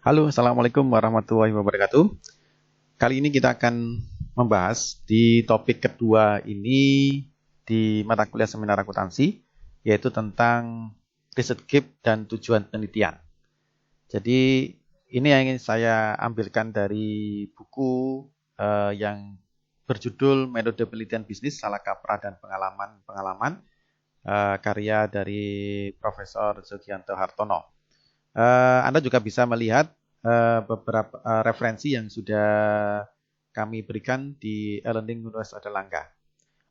Halo, Assalamualaikum warahmatullahi wabarakatuh. Kali ini kita akan membahas di topik kedua ini di mata kuliah seminar akuntansi, yaitu tentang riset gap dan tujuan penelitian. Jadi ini yang ingin saya ambilkan dari buku yang berjudul Metode Penelitian Bisnis, Salah Kaprah dan Pengalaman-Pengalaman, karya dari Profesor Sugianto Hartono. Anda juga bisa melihat beberapa referensi yang sudah kami berikan di e-learning Universitas Airlangga.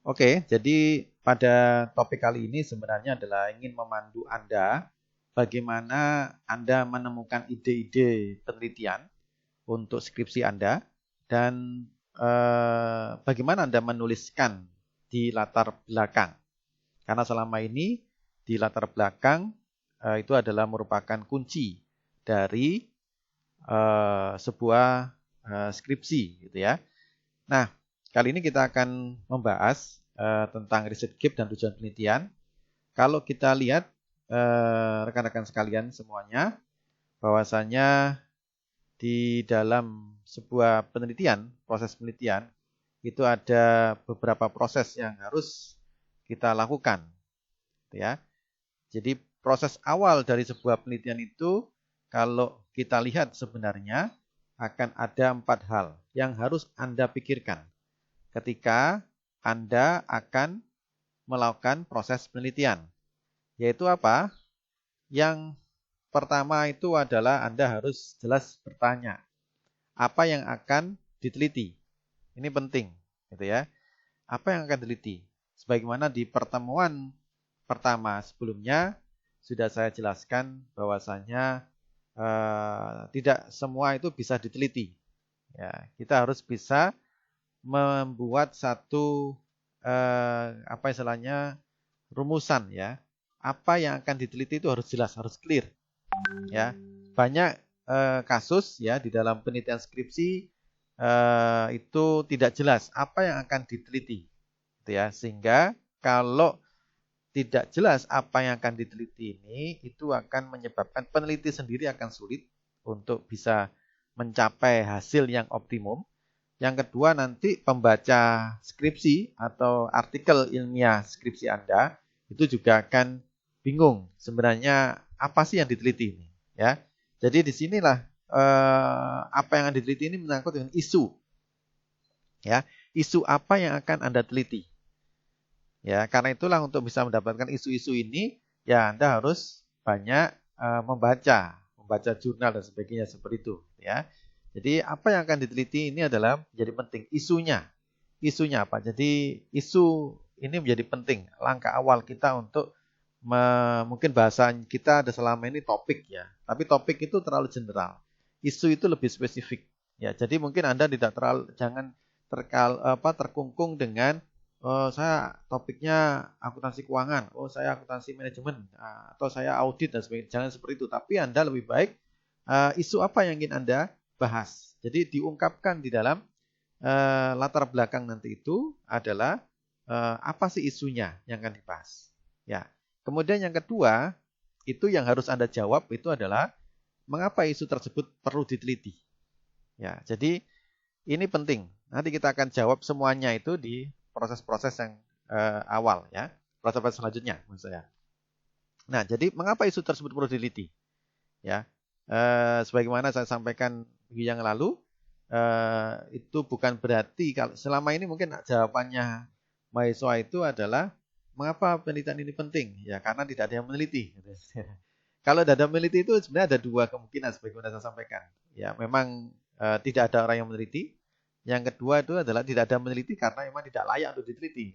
Oke, jadi pada topik kali ini sebenarnya adalah ingin memandu Anda bagaimana Anda menemukan ide-ide penelitian untuk skripsi Anda dan bagaimana Anda menuliskan di latar belakang. Karena selama ini di latar belakang itu adalah merupakan kunci dari sebuah skripsi gitu ya. Nah, kali ini kita akan membahas tentang riset gap dan tujuan penelitian. Kalau kita lihat rekan-rekan sekalian semuanya, bahwasanya di dalam sebuah penelitian, proses penelitian, itu ada beberapa proses yang harus kita lakukan. Gitu ya. Jadi proses awal dari sebuah penelitian itu, kalau kita lihat sebenarnya akan ada 4 hal yang harus Anda pikirkan ketika Anda akan melakukan proses penelitian. Yaitu apa? Yang pertama itu adalah Anda harus jelas bertanya, apa yang akan diteliti? Ini penting, gitu ya. Apa yang akan diteliti? Sebagaimana di pertemuan pertama sebelumnya sudah saya jelaskan bahwasanya tidak semua itu bisa diteliti. Ya, kita harus bisa membuat satu apa istilahnya rumusan ya. Apa yang akan diteliti itu harus jelas, harus clear. Ya, banyak kasus ya di dalam penelitian skripsi itu tidak jelas apa yang akan diteliti, gitu ya. Sehingga kalau tidak jelas apa yang akan diteliti ini, itu akan menyebabkan peneliti sendiri akan sulit untuk bisa mencapai hasil yang optimum. Yang kedua, nanti pembaca skripsi atau artikel ilmiah skripsi Anda itu juga akan bingung sebenarnya apa sih yang diteliti ini, ya. Jadi disinilah apa yang akan diteliti ini menyangkut dengan isu, ya. Isu apa yang akan Anda teliti? Ya, karena itulah untuk bisa mendapatkan isu-isu ini, ya Anda harus banyak membaca jurnal dan sebagainya seperti itu, ya. Jadi apa yang akan diteliti ini adalah menjadi penting isunya. Isunya apa? Jadi isu ini menjadi penting. Langkah awal kita untuk mungkin bahasa kita ada selama ini topik ya, tapi topik itu terlalu general. Isu itu lebih spesifik. Ya, jadi mungkin Anda tidak terlalu jangan terkungkung dengan saya topiknya akuntansi keuangan, saya akuntansi manajemen, atau saya audit dan sebagainya. Jangan seperti itu. Tapi Anda lebih baik isu apa yang ingin Anda bahas. Jadi diungkapkan di dalam latar belakang nanti itu adalah apa sih isunya yang akan dibahas. Ya. Kemudian yang kedua, itu yang harus Anda jawab itu adalah mengapa isu tersebut perlu diteliti. Ya, jadi ini penting. Nanti kita akan jawab semuanya itu di proses-proses yang awal ya, proses-proses selanjutnya maksud saya. Nah, jadi mengapa isu tersebut perlu diteliti? Ya, sebagaimana saya sampaikan minggu yang lalu, itu bukan berarti kalau selama ini mungkin jawabannya mahasiswa itu adalah mengapa penelitian ini penting? Ya, karena tidak ada yang meneliti. Kalau tidak ada meneliti itu sebenarnya ada dua kemungkinan sebagaimana saya sampaikan. Ya, memang tidak ada orang yang meneliti. Yang kedua itu adalah tidak ada meneliti karena memang tidak layak untuk diteliti.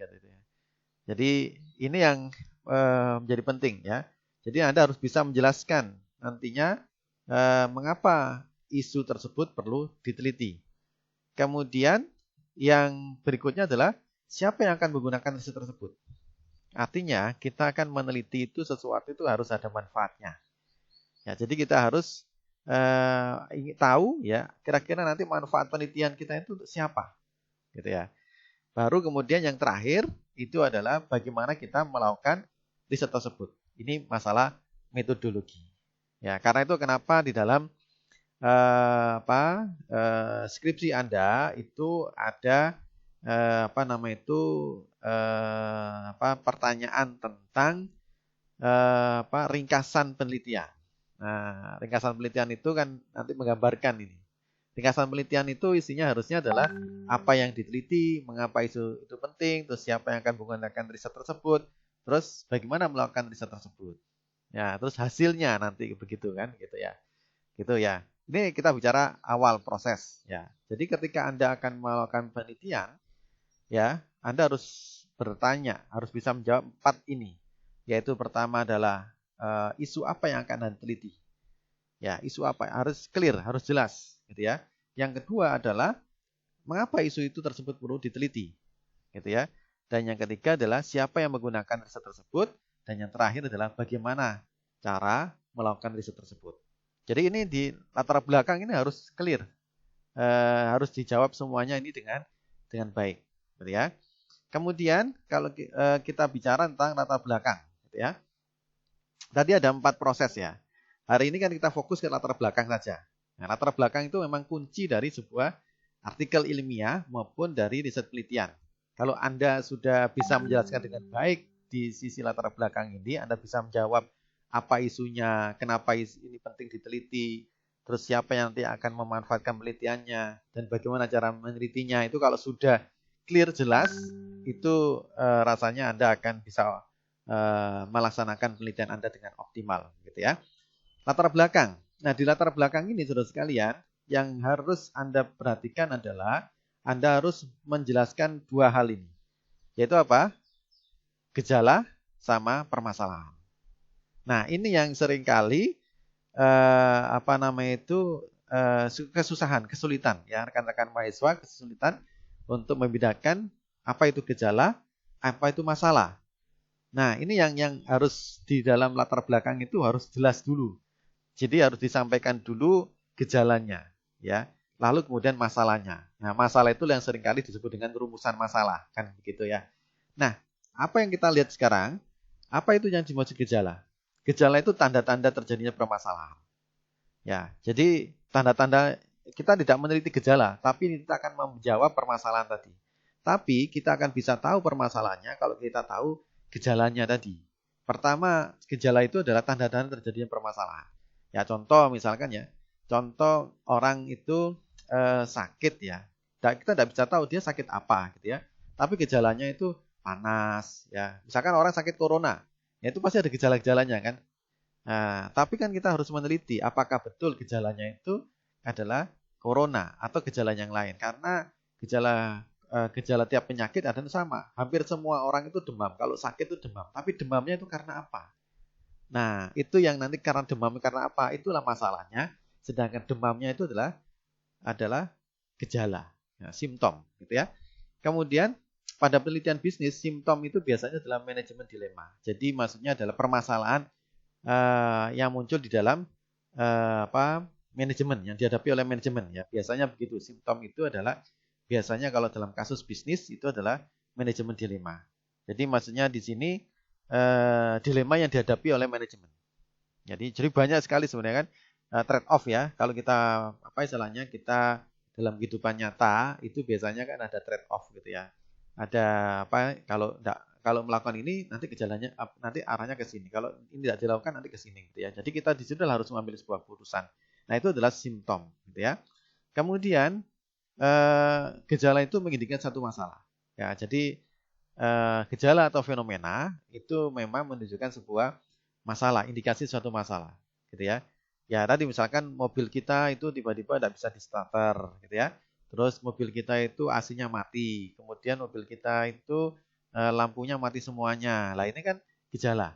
Jadi ini yang menjadi penting ya. Jadi Anda harus bisa menjelaskan nantinya mengapa isu tersebut perlu diteliti. Kemudian yang berikutnya adalah siapa yang akan menggunakan isu tersebut. Artinya kita akan meneliti itu sesuatu itu harus ada manfaatnya. Ya, jadi kita harus ingin tahu ya kira-kira nanti manfaat penelitian kita itu untuk siapa, gitu ya. Baru kemudian yang terakhir itu adalah bagaimana kita melakukan riset tersebut. Ini masalah metodologi. Ya, karena itu kenapa di dalam skripsi Anda itu ada pertanyaan tentang ringkasan penelitian. Nah, ringkasan penelitian itu kan nanti menggambarkan ini. Ringkasan penelitian itu isinya harusnya adalah apa yang diteliti, mengapa isu itu penting, terus siapa yang akan menggunakan riset tersebut, terus bagaimana melakukan riset tersebut. Ya, terus hasilnya nanti begitu kan, gitu ya. Gitu ya. Ini kita bicara awal proses ya. Jadi ketika Anda akan melakukan penelitian, ya, Anda harus bertanya, harus bisa menjawab 4 ini. Yaitu pertama adalah isu apa yang akan Anda teliti. Ya, isu apa? Harus clear, harus jelas, gitu ya. Yang kedua adalah mengapa isu itu tersebut perlu diteliti, gitu ya. Dan yang ketiga adalah siapa yang menggunakan riset tersebut, dan yang terakhir adalah bagaimana cara melakukan riset tersebut. Jadi ini di latar belakang ini harus clear, harus dijawab semuanya ini dengan baik, gitu ya. Kemudian kalau kita bicara tentang latar belakang, gitu ya. Tadi ada 4 proses ya. Hari ini kan kita fokus ke latar belakang saja. Nah, latar belakang itu memang kunci dari sebuah artikel ilmiah maupun dari riset penelitian. Kalau Anda sudah bisa menjelaskan dengan baik di sisi latar belakang ini, Anda bisa menjawab apa isunya, kenapa ini penting diteliti, terus siapa yang nanti akan memanfaatkan penelitiannya, dan bagaimana cara menelitinya. Itu kalau sudah clear jelas, itu rasanya Anda akan bisa melaksanakan penelitian Anda dengan optimal, gitu ya. Latar belakang. Nah, di latar belakang ini, saudara sekalian, yang harus Anda perhatikan adalah Anda harus menjelaskan 2 hal ini. Yaitu apa? Gejala sama permasalahan. Nah, ini yang seringkali kesusahan, kesulitan ya, rekan-rekan mahasiswa kesulitan untuk membedakan apa itu gejala, apa itu masalah. Nah, ini yang harus di dalam latar belakang itu harus jelas dulu. Jadi harus disampaikan dulu gejalanya, ya. Lalu kemudian masalahnya. Nah, masalah itu yang seringkali disebut dengan rumusan masalah, kan begitu ya. Nah, apa yang kita lihat sekarang? Apa itu yang dimaksud gejala? Gejala itu tanda-tanda terjadinya permasalahan. Ya, jadi tanda-tanda kita tidak meneliti gejala, tapi kita akan menjawab permasalahan tadi. Tapi kita akan bisa tahu permasalahannya kalau kita tahu gejalanya tadi. Pertama, gejala itu adalah tanda-tanda terjadinya permasalahan. Ya, contoh misalkan ya, contoh orang itu sakit ya. Kita tidak bisa tahu dia sakit apa gitu ya. Tapi gejalanya itu panas ya. Misalkan orang sakit corona, ya itu pasti ada gejala-gejalanya kan. Nah, tapi kan kita harus meneliti apakah betul gejalanya itu adalah corona atau gejala yang lain. Karena gejala tiap penyakit ada yang sama. Hampir semua orang itu demam. Kalau sakit itu demam. Tapi demamnya itu karena apa? Nah, itu yang nanti karena demam karena apa? Itulah masalahnya. Sedangkan demamnya itu adalah gejala, ya, simptom, gitu ya. Kemudian pada penelitian bisnis, simptom itu biasanya adalah manajemen dilema. Jadi maksudnya adalah permasalahan yang muncul di dalam manajemen yang dihadapi oleh manajemen ya. Biasanya begitu. Simptom itu adalah biasanya kalau dalam kasus bisnis itu adalah manajemen dilema. Jadi maksudnya di sini dilema yang dihadapi oleh manajemen. Jadi banyak sekali sebenarnya kan trade off ya. Kalau kita istilahnya kita dalam kehidupan nyata itu biasanya kan ada trade off gitu ya. Ada kalau melakukan ini nanti gejalanya nanti arahnya ke sini. Kalau ini tidak dilakukan nanti ke sini gitu ya. Jadi kita di situ harus mengambil sebuah keputusan. Nah, itu adalah simptom gitu ya. Kemudian gejala itu mengindikasikan satu masalah. Ya, jadi gejala atau fenomena itu memang menunjukkan sebuah masalah, indikasi suatu masalah, gitu ya. Ya, tadi misalkan mobil kita itu tiba-tiba tidak bisa di starter, gitu ya. Terus mobil kita itu AC-nya mati, kemudian mobil kita itu lampunya mati semuanya. Lah ini kan gejala.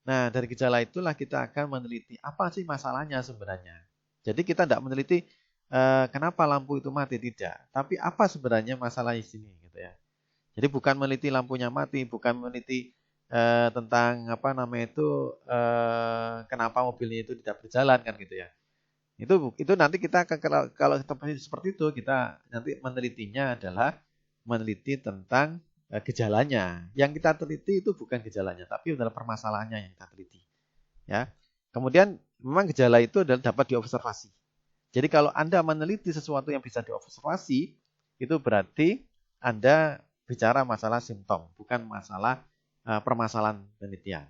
Nah, dari gejala itulah kita akan meneliti apa sih masalahnya sebenarnya. Jadi kita tidak meneliti kenapa lampu itu mati, tidak. Tapi apa sebenarnya masalah di sini, gitu ya. Jadi bukan meneliti lampunya mati, bukan meneliti tentang kenapa mobilnya itu tidak berjalan kan gitu ya. Itu nanti kita kalau seperti itu kita nanti menelitinya adalah meneliti tentang gejalanya. Yang kita teliti itu bukan gejalanya, tapi adalah permasalahannya yang kita teliti. Ya. Kemudian memang gejala itu adalah dapat diobservasi. Jadi kalau Anda meneliti sesuatu yang bisa diobservasi, itu berarti Anda bicara masalah simptom, bukan masalah permasalahan penelitian.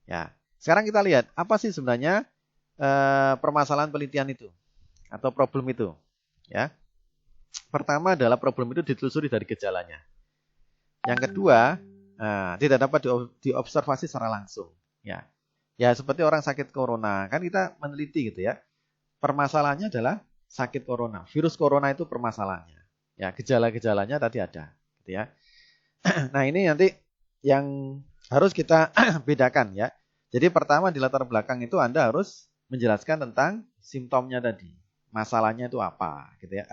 Ya, sekarang kita lihat apa sih sebenarnya permasalahan penelitian itu atau problem itu. Ya, pertama adalah problem itu ditelusuri dari gejalanya. Yang kedua, tidak dapat diobservasi secara langsung. Ya, ya seperti orang sakit corona, kan kita meneliti gitu ya. Permasalahannya adalah sakit corona. Virus corona itu permasalahannya. Ya, gejala-gejalanya tadi ada, gitu ya. Nah, ini nanti yang harus kita bedakan ya. Jadi pertama di latar belakang itu Anda harus menjelaskan tentang simptomnya tadi. Masalahnya itu apa, gitu ya.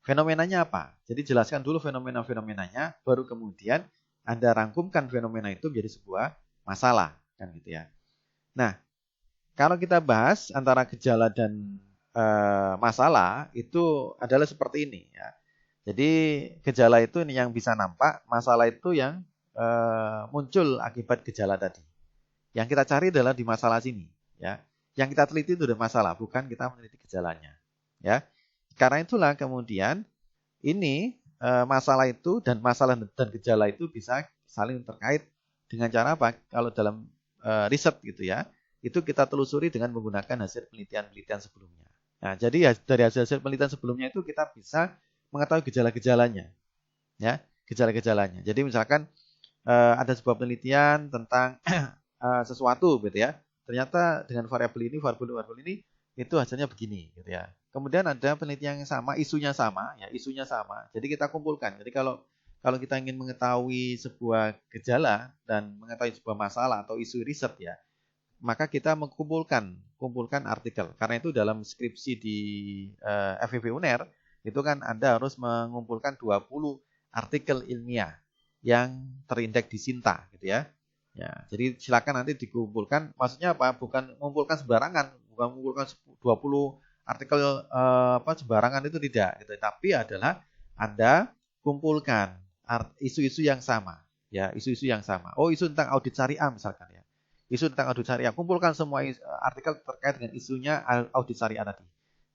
Fenomenanya apa? Jadi jelaskan dulu fenomena-fenomenanya, baru kemudian Anda rangkumkan fenomena itu menjadi sebuah masalah, kan gitu ya. Nah, kalau kita bahas antara gejala dan masalah itu adalah seperti ini ya. Jadi gejala itu ini yang bisa nampak, masalah itu yang muncul akibat gejala tadi. Yang kita cari adalah di masalah sini ya. Yang kita teliti itu adalah masalah, bukan kita meneliti gejalanya. Ya. Karena itulah kemudian ini masalah itu dan masalah dan gejala itu bisa saling terkait dengan cara apa? Kalau dalam riset gitu ya, itu kita telusuri dengan menggunakan hasil penelitian-penelitian sebelumnya. Nah, jadi dari hasil penelitian sebelumnya itu kita bisa mengetahui gejala-gejalanya, ya, gejala-gejalanya. Jadi misalkan ada sebuah penelitian tentang sesuatu, gitu ya. Ternyata dengan variabel ini itu hasilnya begini, gitu ya. Kemudian ada penelitian yang sama, isunya sama, ya, isunya sama. Jadi kita kumpulkan. Jadi kalau kita ingin mengetahui sebuah gejala dan mengetahui sebuah masalah atau isu riset ya, maka kita kumpulkan artikel. Karena itu dalam skripsi di FEB UNER itu kan Anda harus mengumpulkan 20 artikel ilmiah yang terindeks di Sinta gitu ya. Ya, jadi silakan nanti dikumpulkan. Maksudnya apa? Bukan mengumpulkan sembarangan, bukan mengumpulkan 20 artikel sembarangan itu tidak gitu. Tapi adalah Anda kumpulkan isu-isu yang sama, ya, isu-isu yang sama. Oh, isu tentang audit syariah misalkan ya. Isu tentang audit syariah, kumpulkan semua artikel terkait dengan isunya audit syariah tadi.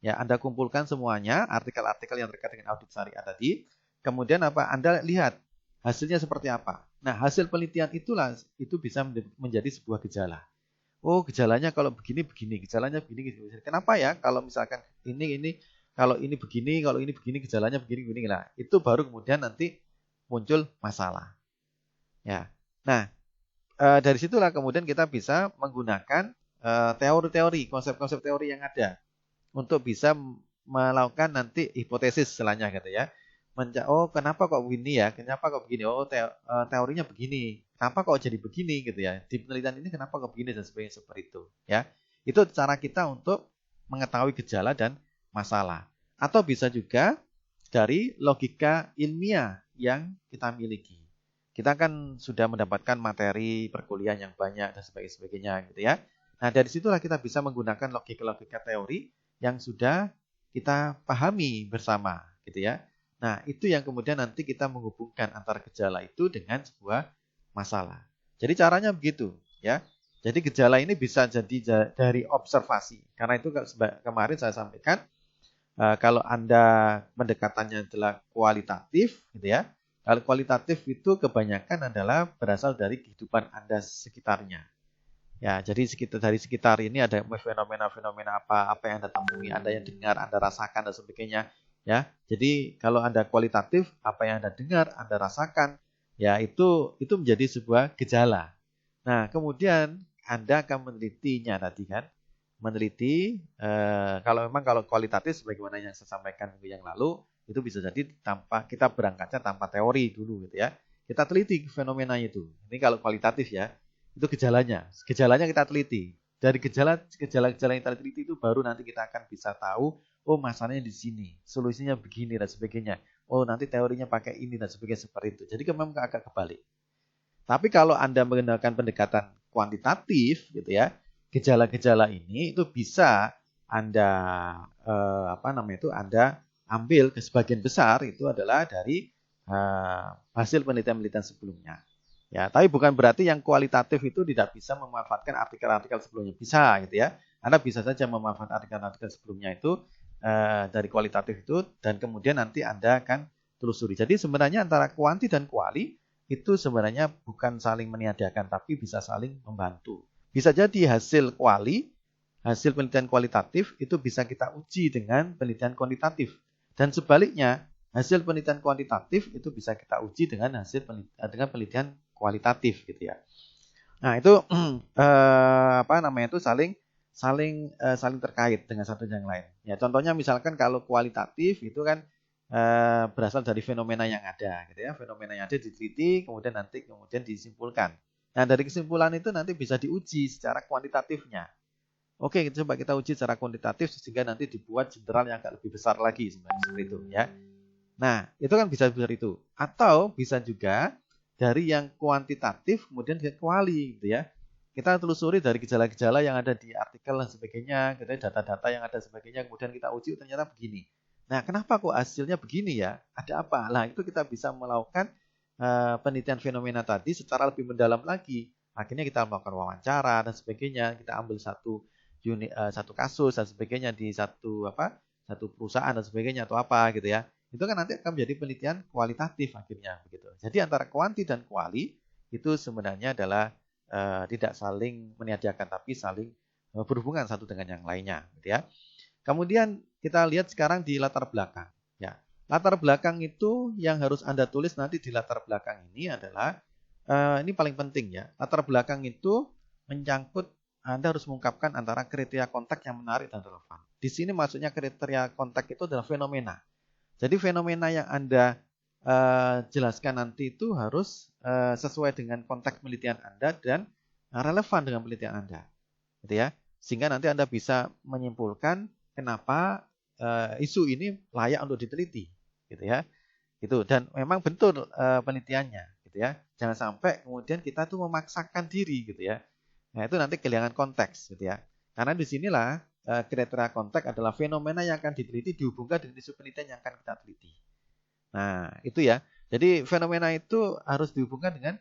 Ya, Anda kumpulkan semuanya, artikel-artikel yang terkait dengan audit syariah tadi. Kemudian apa? Anda lihat hasilnya seperti apa. Nah, hasil penelitian itu bisa menjadi sebuah gejala. Oh, gejalanya kalau begini, gejalanya begini. Kenapa ya? Kalau misalkan kalau ini begini, gejalanya begini. Nah, itu baru kemudian nanti muncul masalah. Ya. Nah, dari situlah kemudian kita bisa menggunakan teori-teori, konsep-konsep teori yang ada untuk bisa melakukan nanti hipotesis istilahnya gitu ya. Oh, kenapa kok begini ya? Kenapa kok begini? Oh, teorinya begini. Kenapa kok jadi begini gitu ya? Di penelitian ini kenapa kok begini dan sebagainya seperti itu ya. Itu cara kita untuk mengetahui gejala dan masalah. Atau bisa juga dari logika ilmiah yang kita miliki. Kita kan sudah mendapatkan materi perkuliahan yang banyak dan sebagainya gitu ya. Nah, dari situlah kita bisa menggunakan logika-logika teori yang sudah kita pahami bersama gitu ya. Nah, itu yang kemudian nanti kita menghubungkan antara gejala itu dengan sebuah masalah. Jadi caranya begitu ya. Jadi gejala ini bisa jadi dari observasi. Karena itu kemarin saya sampaikan kalau Anda pendekatannya adalah kualitatif gitu ya. Kalau kualitatif itu kebanyakan adalah berasal dari kehidupan Anda sekitarnya. Ya, jadi dari sekitar ini ada fenomena-fenomena apa yang Anda temui, Anda yang dengar, Anda rasakan dan sebagainya. Ya, jadi kalau Anda kualitatif, apa yang Anda dengar, Anda rasakan, ya itu menjadi sebuah gejala. Nah, kemudian Anda akan menelitinya tadi kan, kalau kualitatif sebagaimana yang saya sampaikan minggu yang lalu. Itu bisa jadi kita berangkatnya tanpa teori dulu gitu ya. Kita teliti fenomenanya itu. Ini kalau kualitatif ya, itu gejalanya. Gejalanya kita teliti. Dari gejala-gejala yang kita teliti itu baru nanti kita akan bisa tahu, oh masalahnya di sini, solusinya begini dan sebagainya. Oh nanti teorinya pakai ini dan sebagainya seperti itu. Jadi memang agak kebalik. Tapi kalau Anda menggunakan pendekatan kuantitatif gitu ya, gejala-gejala ini itu bisa Anda Anda ambil ke sebagian besar itu adalah dari hasil penelitian-penelitian sebelumnya. Ya, tapi bukan berarti yang kualitatif itu tidak bisa memanfaatkan artikel-artikel sebelumnya. Bisa gitu ya. Anda bisa saja memanfaatkan artikel-artikel sebelumnya itu dari kualitatif itu, dan kemudian nanti Anda akan telusuri. Jadi sebenarnya antara kuanti dan kuali itu sebenarnya bukan saling meniadakan, tapi bisa saling membantu. Bisa jadi hasil penelitian kualitatif itu bisa kita uji dengan penelitian kuantitatif. Dan sebaliknya, hasil penelitian kuantitatif itu bisa kita uji dengan penelitian kualitatif gitu ya. Nah, itu itu saling terkait dengan satu yang lain. Ya, contohnya misalkan kalau kualitatif itu kan berasal dari fenomena yang ada gitu ya. Fenomena yang ada diteliti, kemudian disimpulkan. Nah, dari kesimpulan itu nanti bisa diuji secara kuantitatifnya. Oke, coba kita uji secara kuantitatif sehingga nanti dibuat jenderal yang agak lebih besar lagi seperti itu ya. Nah, itu kan bisa seperti itu. Atau bisa juga dari yang kuantitatif kemudian ke kuali gitu ya. Kita telusuri dari gejala-gejala yang ada di artikel dan sebagainya, gitu ya, data-data yang ada sebagainya, kemudian kita uji ternyata begini. Nah, kenapa kok hasilnya begini ya? Ada apa? Nah, itu kita bisa melakukan penelitian fenomena tadi secara lebih mendalam lagi. Akhirnya kita melakukan wawancara dan sebagainya, kita ambil satu kasus dan sebagainya di satu perusahaan dan sebagainya atau apa gitu ya. Itu kan nanti akan menjadi penelitian kualitatif akhirnya begitu. Jadi antara kuanti dan kuali itu sebenarnya adalah tidak saling meniadakan tapi saling berhubungan satu dengan yang lainnya gitu ya. Kemudian kita lihat sekarang di latar belakang ya. Latar belakang itu yang harus Anda tulis nanti di latar belakang ini adalah ini paling penting ya. Latar belakang itu menyangkut Anda harus mengungkapkan antara kriteria kontak yang menarik dan relevan. Di sini maksudnya kriteria kontak itu adalah fenomena. Jadi fenomena yang Anda jelaskan nanti itu harus sesuai dengan konteks penelitian Anda dan relevan dengan penelitian Anda. Gitu ya. Sehingga nanti Anda bisa menyimpulkan kenapa isu ini layak untuk diteliti, gitu ya. Gitu. Dan memang betul penelitiannya, gitu ya. Jangan sampai kemudian kita tuh memaksakan diri, gitu ya. Nah, itu nanti kehilangan konteks, gitu ya. Karena di sinilah kriteria konteks adalah fenomena yang akan diteliti dihubungkan dengan isu penelitian yang akan kita teliti. Nah, itu ya. Jadi fenomena itu harus dihubungkan dengan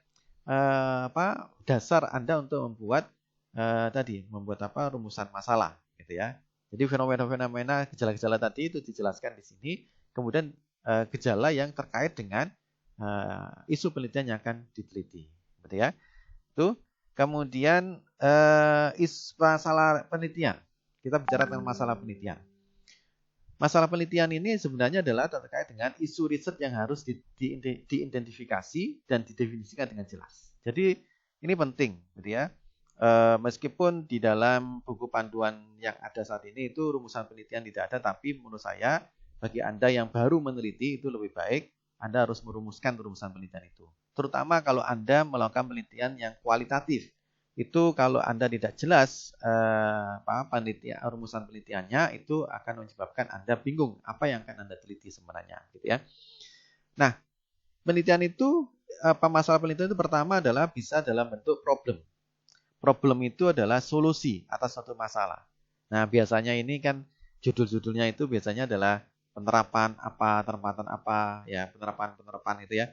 dasar Anda untuk membuat rumusan masalah, gitu ya. Jadi fenomena-fenomena gejala-gejala tadi itu dijelaskan di sini. Kemudian gejala yang terkait dengan isu penelitian yang akan diteliti, gitu ya. Itu. Kemudian masalah penelitian. Kita bicara tentang masalah penelitian. Masalah penelitian ini sebenarnya adalah terkait dengan isu riset yang harus diidentifikasi dan didefinisikan dengan jelas. Jadi ini penting, gitu ya. Meskipun di dalam buku panduan yang ada saat ini itu rumusan penelitian tidak ada, tapi menurut saya bagi Anda yang baru meneliti itu lebih baik Anda harus merumuskan rumusan penelitian itu. Terutama kalau Anda melakukan penelitian yang kualitatif. Itu kalau Anda tidak jelas rumusan penelitiannya itu akan menyebabkan Anda bingung apa yang akan Anda teliti sebenarnya, gitu ya. Nah, penelitian itu masalah penelitian itu pertama adalah bisa dalam bentuk problem. Problem itu adalah solusi atas suatu masalah. Nah, biasanya ini kan judul-judulnya itu biasanya adalah penerapan apa, ya penerapan itu ya,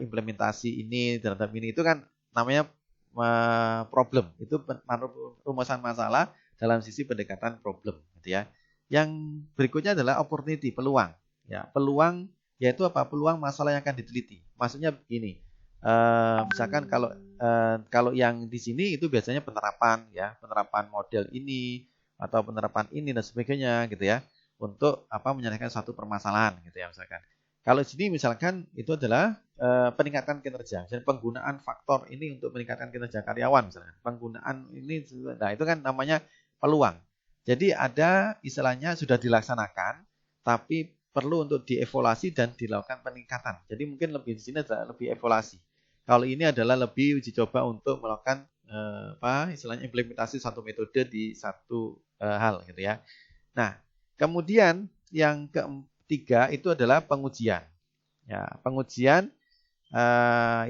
implementasi ini terhadap ini itu kan namanya problem. Itu rumusan masalah dalam sisi pendekatan problem, gitu ya. Yang berikutnya adalah opportunity, peluang. Ya, peluang yaitu apa? Peluang masalah yang akan diteliti. Maksudnya begini. Misalkan kalau yang di sini itu biasanya penerapan model ini atau penerapan ini dan sebagainya gitu ya untuk menyelesaikan satu permasalahan gitu ya misalkan. Kalau di sini misalkan itu adalah peningkatan kinerja, jadi penggunaan faktor ini untuk meningkatkan kinerja karyawan misalkan. Penggunaan ini, nah itu kan namanya peluang. Jadi ada istilahnya sudah dilaksanakan tapi perlu untuk dievaluasi dan dilakukan peningkatan. Jadi mungkin lebih di sini adalah lebih evaluasi. Kalau ini adalah lebih uji coba untuk melakukan istilahnya implementasi satu metode di satu hal gitu ya. Nah, kemudian yang ketiga itu adalah pengujian. Ya, pengujian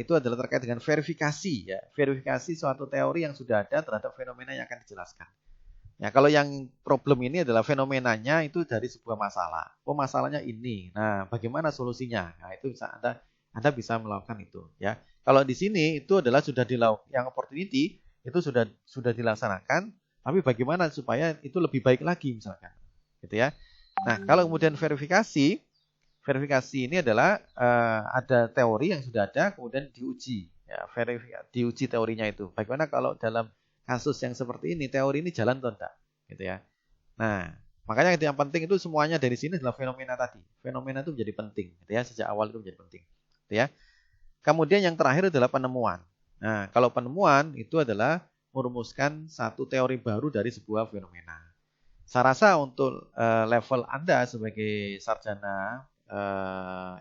itu adalah terkait dengan verifikasi ya, verifikasi suatu teori yang sudah ada terhadap fenomena yang akan dijelaskan. Ya, kalau yang problem ini adalah fenomenanya itu dari sebuah masalah. Oh, masalahnya ini. Nah, bagaimana solusinya? Nah, itu bisa Anda bisa melakukan itu ya. Kalau di sini itu adalah sudah dilakukan yang opportunity itu sudah dilaksanakan, tapi bagaimana supaya itu lebih baik lagi misalkan. Gitu ya. Nah, kalau kemudian verifikasi ini adalah ada teori yang sudah ada, kemudian diuji. Ya, diuji teorinya itu. Bagaimana kalau dalam kasus yang seperti ini, teori ini jalan atau tidak? Gitu ya. Nah, makanya yang penting itu semuanya dari sini adalah fenomena tadi. Fenomena itu menjadi penting. Gitu ya. Sejak awal itu menjadi penting. Gitu ya. Kemudian yang terakhir adalah penemuan. Nah, kalau penemuan itu adalah merumuskan satu teori baru dari sebuah fenomena. Saya rasa untuk level Anda sebagai sarjana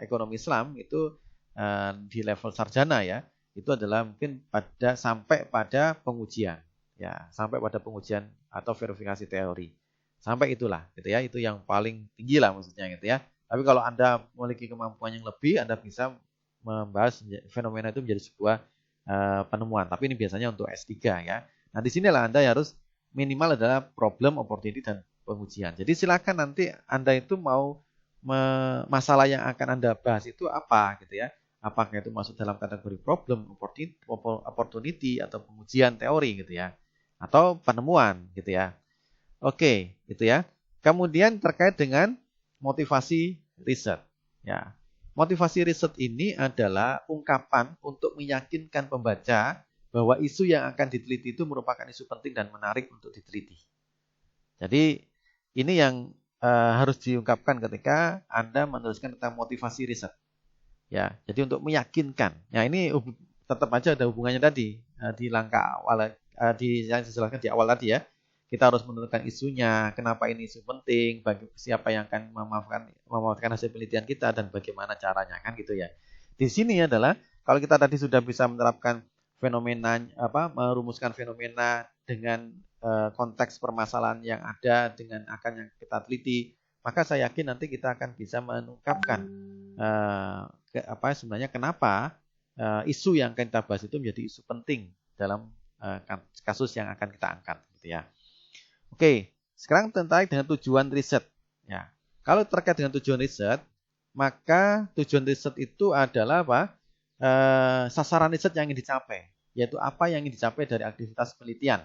ekonomi Islam itu di level sarjana ya, itu adalah mungkin sampai pada pengujian. Ya, sampai pada pengujian atau verifikasi teori. Sampai itulah gitu ya, itu yang paling tinggi lah maksudnya gitu ya. Tapi kalau Anda memiliki kemampuan yang lebih, Anda bisa membahas fenomena itu menjadi sebuah penemuan. Tapi ini biasanya untuk S3 ya. Nah, di sinilah Anda harus minimal adalah problem, opportunity, dan pengujian. Jadi silakan nanti Anda itu mau masalah yang akan Anda bahas itu apa gitu ya. Apakah itu masuk dalam kategori problem, opportunity, atau pengujian teori gitu ya. Atau penemuan gitu ya. Oke, gitu ya. Kemudian terkait dengan motivasi riset. Ya, motivasi riset ini adalah ungkapan untuk meyakinkan pembaca bahwa isu yang akan diteliti itu merupakan isu penting dan menarik untuk diteliti. Jadi ini yang harus diungkapkan ketika Anda menuliskan tentang motivasi riset. Ya, jadi untuk meyakinkan. Ya, ini tetap aja ada hubungannya tadi di langkah awal yang dijelaskan di awal tadi ya. Kita harus menentukan isunya, kenapa ini isu penting, bagi siapa yang akan memanfaatkan hasil penelitian kita dan bagaimana caranya kan gitu ya. Di sini adalah kalau kita tadi sudah bisa menerapkan fenomena merumuskan fenomena dengan konteks permasalahan yang ada dengan akan yang kita teliti, maka saya yakin nanti kita akan bisa mengungkapkan sebenarnya kenapa isu yang akan kita bahas itu menjadi isu penting dalam kasus yang akan kita angkat gitu ya. Oke, sekarang terkait dengan tujuan riset. Ya, kalau terkait dengan tujuan riset, maka tujuan riset itu adalah apa? Sasaran riset yang ingin dicapai, yaitu apa yang ingin dicapai dari aktivitas penelitian.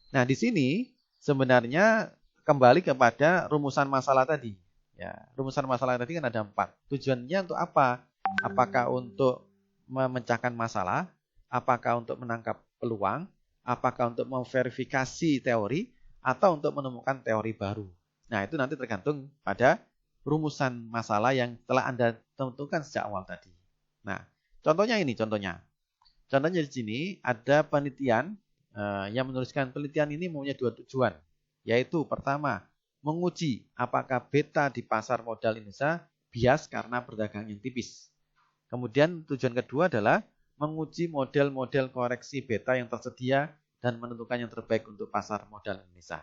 Nah, di sini sebenarnya kembali kepada rumusan masalah tadi. Ya, rumusan masalah tadi kan ada 4. Tujuannya untuk apa? Apakah untuk memecahkan masalah? Apakah untuk menangkap peluang? Apakah untuk memverifikasi teori? Atau untuk menemukan teori baru? Nah, itu nanti tergantung pada rumusan masalah yang telah Anda tentukan sejak awal tadi. Nah, contohnya ini, contohnya di sini ada penelitian yang menuliskan penelitian ini mempunyai 2 tujuan, yaitu pertama, menguji apakah beta di pasar modal Indonesia bias karena perdagangan yang tipis. Kemudian tujuan kedua adalah menguji model-model koreksi beta yang tersedia dan menentukan yang terbaik untuk pasar modal Indonesia.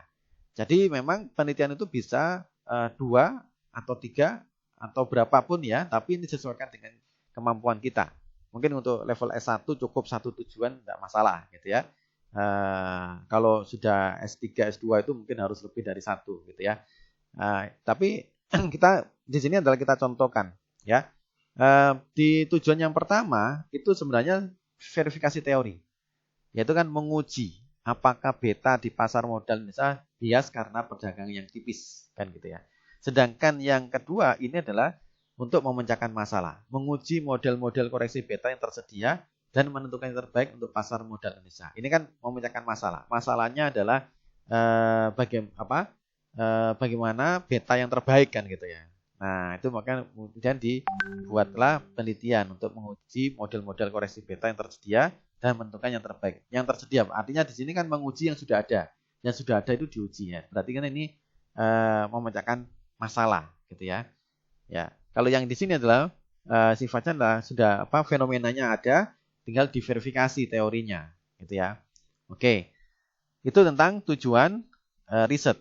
Jadi memang penelitian itu bisa 2 atau 3 atau berapapun ya, tapi ini disesuaikan dengan kemampuan kita. Mungkin untuk level S1 cukup 1 tujuan, tidak masalah gitu ya. Kalau sudah S3, S2 itu mungkin harus lebih dari 1 gitu ya. Tapi kita di sini adalah kita contohkan ya. Di tujuan yang pertama itu sebenarnya verifikasi teori. Yaitu kan menguji apakah beta di pasar modal Indonesia bias karena perdagangan yang tipis kan gitu ya. Sedangkan yang kedua ini adalah untuk memecahkan masalah, menguji model-model koreksi beta yang tersedia dan menentukan yang terbaik untuk pasar modal Indonesia. Ini kan memecahkan masalah. Masalahnya adalah bagaimana beta yang terbaik kan gitu ya. Nah, itu makanya kemudian dibuatlah penelitian untuk menguji model-model koreksi beta yang tersedia dan menentukan yang terbaik. Yang tersedia artinya di sini kan menguji yang sudah ada. Yang sudah ada itu diuji ya. Berarti kan ini memecahkan masalah gitu ya. Ya, kalau yang di sini adalah sifatnya adalah sudah fenomenanya ada, tinggal diverifikasi teorinya gitu ya. Oke. Itu tentang tujuan riset.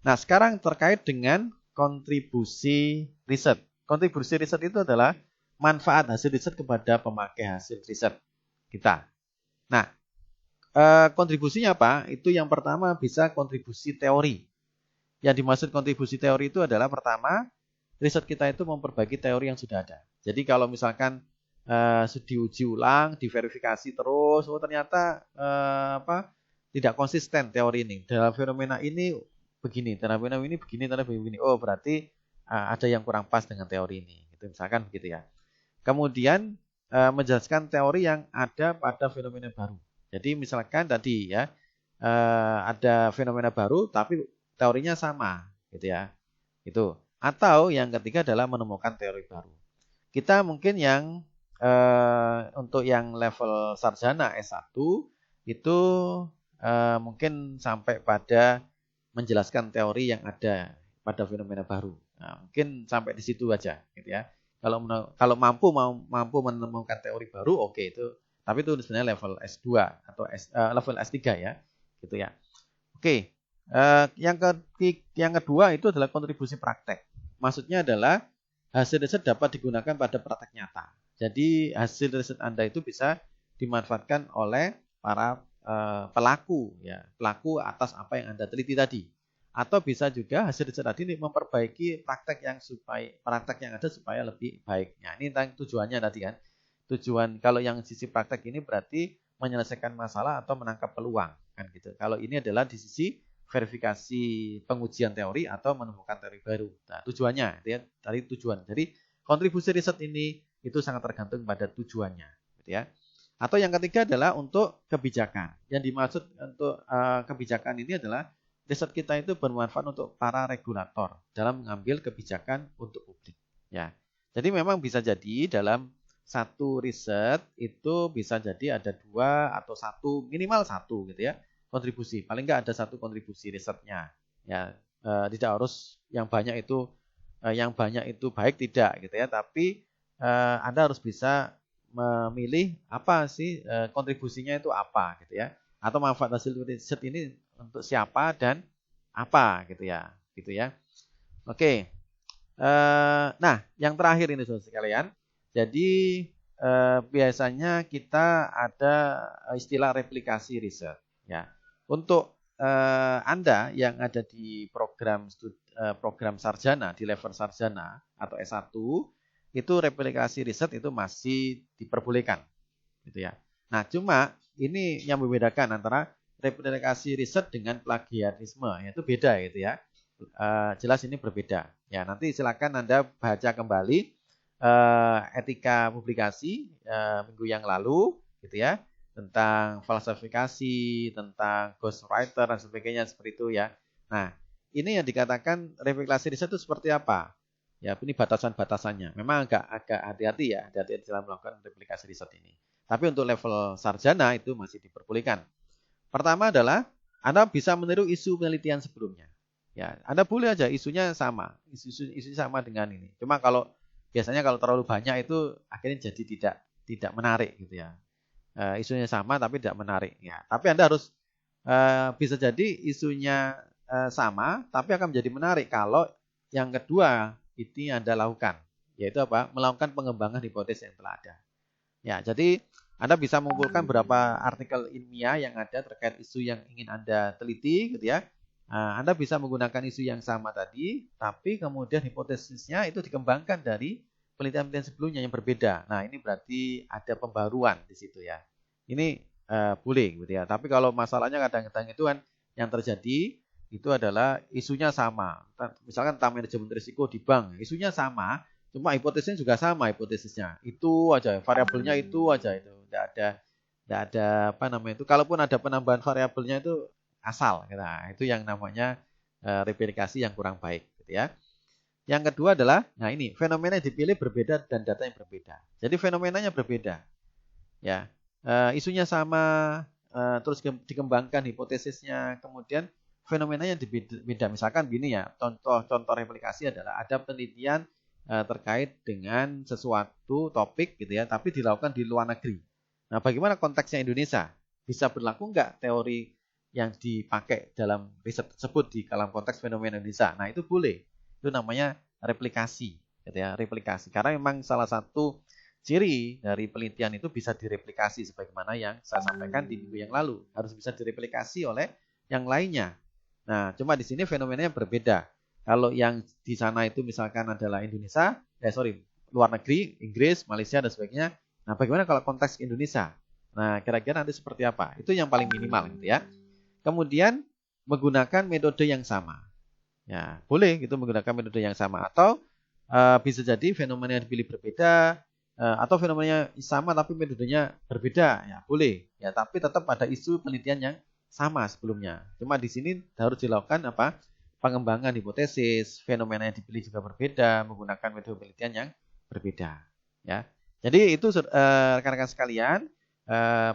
Nah, sekarang terkait dengan kontribusi riset. Kontribusi riset itu adalah manfaat hasil riset kepada pemakai hasil riset kita. Nah, kontribusinya apa? Itu yang pertama bisa kontribusi teori. Yang dimaksud kontribusi teori itu adalah pertama, riset kita itu memperbaiki teori yang sudah ada. Jadi kalau misalkan diuji ulang, diverifikasi terus, ternyata tidak konsisten teori ini. Dalam fenomena ini begini, termodinamika ini begini, termodinamika begini. Oh, berarti ada yang kurang pas dengan teori ini. Gitu, misalkan begitu ya. Kemudian menjelaskan teori yang ada pada fenomena baru. Jadi misalkan tadi ya ada fenomena baru tapi teorinya sama, gitu ya. Itu. Atau yang ketiga adalah menemukan teori baru. Kita mungkin yang untuk yang level sarjana S1 itu mungkin sampai pada menjelaskan teori yang ada pada fenomena baru. Nah, mungkin sampai di situ aja, gitu ya. Kalau mampu menemukan teori baru, oke itu. Tapi itu sebenarnya level S2 atau level S3 ya, gitu ya. Oke, yang kedua itu adalah kontribusi praktek. Maksudnya adalah hasil riset dapat digunakan pada praktek nyata. Jadi hasil riset Anda itu bisa dimanfaatkan oleh para pelaku pelaku atas apa yang Anda teliti tadi. Atau bisa juga hasil riset tadi memperbaiki praktek yang ada supaya lebih baik. Nah, ini tentang tujuannya tadi kan. Tujuan kalau yang sisi praktek ini berarti menyelesaikan masalah atau menangkap peluang kan gitu. Kalau ini adalah di sisi verifikasi pengujian teori atau menemukan teori baru. Nah, tujuannya dari tujuan. Jadi kontribusi riset ini itu sangat tergantung pada tujuannya, gitu ya. Atau yang ketiga adalah untuk kebijakan. Yang dimaksud untuk kebijakan ini adalah riset kita itu bermanfaat untuk para regulator dalam mengambil kebijakan untuk publik. Ya, jadi memang bisa jadi dalam satu riset itu bisa jadi ada 2 atau 1 minimal 1 gitu ya kontribusi. Paling nggak ada 1 kontribusi risetnya. Ya, tidak harus yang banyak itu baik tidak gitu ya. Tapi Anda harus bisa memilih apa sih kontribusinya itu apa gitu ya. Atau manfaat hasil riset ini untuk siapa dan apa gitu ya. Oke. Nah, yang terakhir ini saudara sekalian. Jadi biasanya kita ada istilah replikasi riset ya. Untuk Anda yang ada di program sarjana di level sarjana atau S1 itu replikasi riset itu masih diperbolehkan gitu ya. Nah, cuma ini yang membedakan antara replikasi riset dengan plagiarisme, yaitu beda gitu ya. Jelas ini berbeda. Ya, nanti silakan Anda baca kembali etika publikasi minggu yang lalu gitu ya, tentang falsifikasi, tentang ghostwriter dan sebagainya seperti itu ya. Nah, ini yang dikatakan replikasi riset itu seperti apa? Ya, ini batasan-batasannya. Memang agak hati-hati ya, hati-hati dalam melakukan replikasi riset ini. Tapi untuk level sarjana itu masih diperbolehkan. Pertama adalah Anda bisa meniru isu penelitian sebelumnya. Ya, Anda boleh aja isunya sama, isu sama dengan ini. Cuma biasanya kalau terlalu banyak itu akhirnya jadi tidak menarik gitu ya. Isunya sama tapi tidak menarik ya. Tapi Anda harus bisa jadi isunya sama tapi akan menjadi menarik kalau yang kedua ini Anda lakukan, yaitu apa? Melakukan pengembangan hipotesis yang telah ada. Ya, jadi Anda bisa mengumpulkan beberapa artikel ilmiah yang ada terkait isu yang ingin Anda teliti gitu ya. Anda bisa menggunakan isu yang sama tadi, tapi kemudian hipotesisnya itu dikembangkan dari penelitian-penelitian sebelumnya yang berbeda. Nah, ini berarti ada pembaruan di situ ya. Ini boleh gitu ya. Tapi kalau masalahnya kadang-kadang itu kan yang terjadi itu adalah isunya sama. Misalkan tentang manajemen risiko di bank, isunya sama, cuma hipotesisnya juga sama hipotesisnya. Itu aja, variabelnya itu aja itu. Tidak ada apa namanya itu. Kalaupun ada penambahan variabelnya itu asal. Nah, itu yang namanya replikasi yang kurang baik gitu ya. Yang kedua adalah, nah ini fenomena yang dipilih berbeda dan data yang berbeda. Jadi fenomenanya berbeda. Ya, isunya sama, terus dikembangkan hipotesisnya, kemudian fenomena yang beda. Misalkan gini ya, contoh replikasi adalah ada penelitian terkait dengan sesuatu topik gitu ya, tapi dilakukan di luar negeri. Nah, bagaimana konteksnya Indonesia? Bisa berlaku nggak teori yang dipakai dalam riset tersebut di dalam konteks fenomena Indonesia? Nah, itu boleh. Itu namanya replikasi, gitu ya, replikasi. Karena memang salah satu ciri dari penelitian itu bisa direplikasi sebagaimana yang saya sampaikan di minggu yang lalu. Harus bisa direplikasi oleh yang lainnya. Nah, cuma di sini fenomenanya berbeda. Kalau yang di sana itu misalkan adalah Indonesia, luar negeri, Inggris, Malaysia dan sebagainya. Nah, bagaimana kalau konteks Indonesia? Nah, kira-kira nanti seperti apa? Itu yang paling minimal gitu ya. Kemudian menggunakan metode yang sama. Ya, boleh gitu menggunakan metode yang sama atau bisa jadi fenomena yang dipilih berbeda atau fenomenanya sama tapi metodenya berbeda. Ya, boleh. Ya, tapi tetap ada isu penelitian yang sama sebelumnya. Cuma di sini harus dilakukan apa? Pengembangan hipotesis, fenomena yang dipilih juga berbeda, menggunakan metode penelitian yang berbeda. Ya. Jadi itu rekan-rekan sekalian,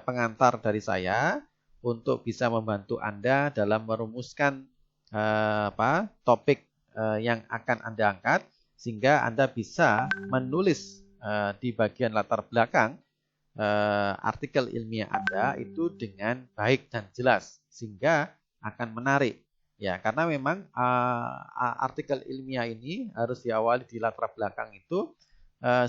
pengantar dari saya untuk bisa membantu Anda dalam merumuskan topik yang akan Anda angkat sehingga Anda bisa menulis di bagian latar belakang artikel ilmiah Anda itu dengan baik dan jelas sehingga akan menarik. Ya, karena memang artikel ilmiah ini harus diawali di latar belakang itu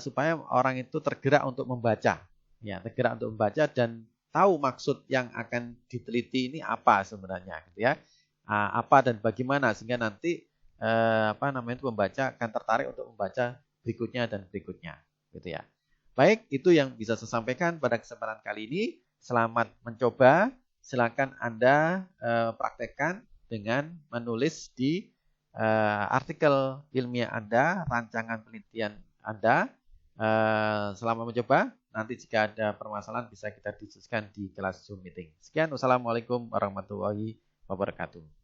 supaya orang itu tergerak untuk membaca. Ya, tergerak untuk membaca dan tahu maksud yang akan diteliti ini apa sebenarnya gitu ya. Apa dan bagaimana sehingga nanti pembaca akan tertarik untuk membaca berikutnya dan berikutnya gitu ya. Baik, itu yang bisa saya sampaikan pada kesempatan kali ini. Selamat mencoba. Silakan Anda praktekkan dengan menulis di artikel ilmiah Anda, rancangan penelitian Anda. Selamat mencoba. Nanti jika ada permasalahan bisa kita diskusikan di kelas Zoom meeting. Sekian, wassalamualaikum warahmatullahi wabarakatuh.